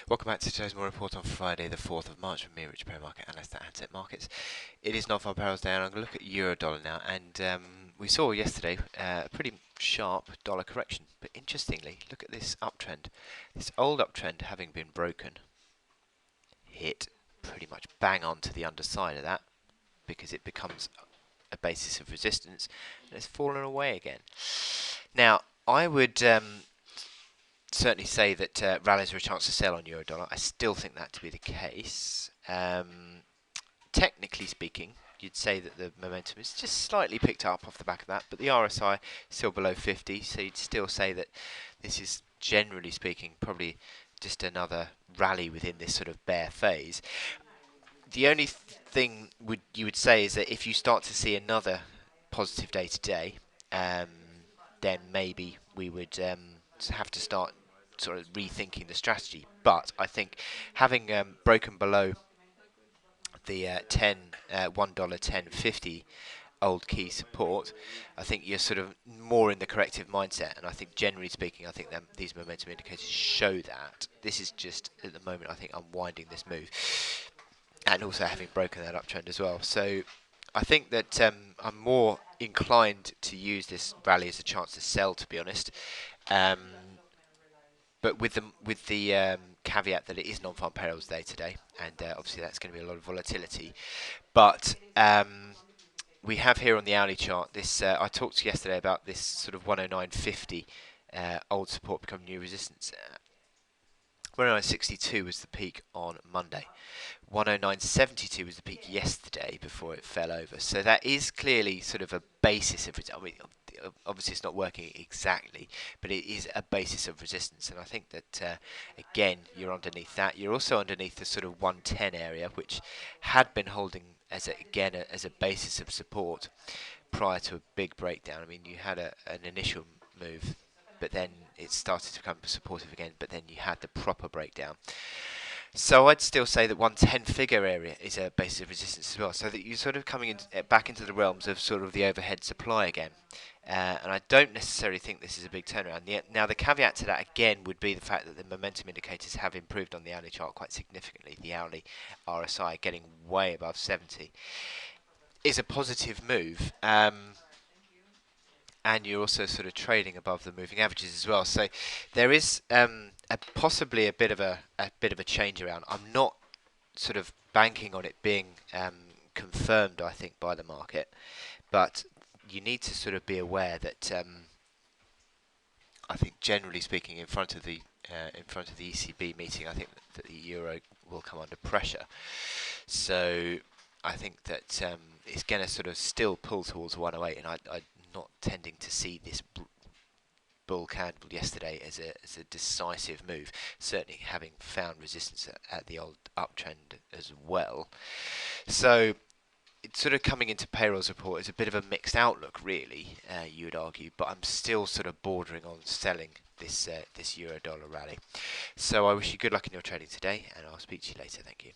Welcome back to today's morning report on Friday, the 4th of March from me, Rich Pro Market Analyst at Handset Markets. It is non-farm payrolls day, and I'm going to look at euro dollar now. And we saw yesterday a pretty sharp dollar correction, but interestingly, look at this uptrend. This old uptrend having been broken, hit pretty much bang on to the underside of that because it becomes a basis of resistance, and it's fallen away again. Now, I would certainly say that rallies are a chance to sell on euro dollar. I still think that to be the case. Technically speaking, you'd say that the momentum is just slightly picked up off the back of that, but the RSI still below 50, so you'd still say that this is, generally speaking, probably just another rally within this sort of bear phase. The only thing you would say is that if you start to see another positive day today, then maybe we would have to start sort of rethinking the strategy. But I think having broken below the $1.1050 old key support, I think you're sort of more in the corrective mindset. And I think generally speaking, I think that these momentum indicators show that. This is just at the moment, I think, unwinding this move, and also having broken that uptrend as well. So I think that I'm more inclined to use this rally as a chance to sell, to be honest. But with the caveat that it is non-farm payrolls day today, and obviously that's going to be a lot of volatility. But we have here on the hourly chart this. I talked yesterday about this sort of 109.50 old support becoming new resistance. 109.62 was the peak on Monday. 109.72 was the peak yesterday before it fell over. So that is clearly sort of a basis of. I mean, obviously it's not working exactly, but it is a basis of resistance. And I think that again, you're underneath that. You're also underneath the sort of 110 area, which had been holding as as a basis of support prior to a big breakdown. I mean, you had an initial move, but then it started to become supportive again, but then you had the proper breakdown. So I'd still say that 110 figure area is a basis of resistance as well, so that you're sort of coming back into the realms of sort of the overhead supply again. And I don't necessarily think this is a big turnaround. Now the caveat to that again would be the fact that the momentum indicators have improved on the hourly chart quite significantly. The hourly RSI getting way above 70 is a positive move. And you're also sort of trading above the moving averages as well. So there is possibly a bit of a change around. I'm not sort of banking on it being confirmed, I think, by the market, but you need to sort of be aware that I think, generally speaking, in front of the ECB meeting, I think that the euro will come under pressure. So I think that it's going to sort of still pull towards 108, and I'm not tending to see this bull candle yesterday as a decisive move. Certainly having found resistance at the old uptrend as well. So it's sort of coming into payrolls report is a bit of a mixed outlook, really. You would argue, but I'm still sort of bordering on selling this euro dollar rally. So I wish you good luck in your trading today, and I'll speak to you later. Thank you.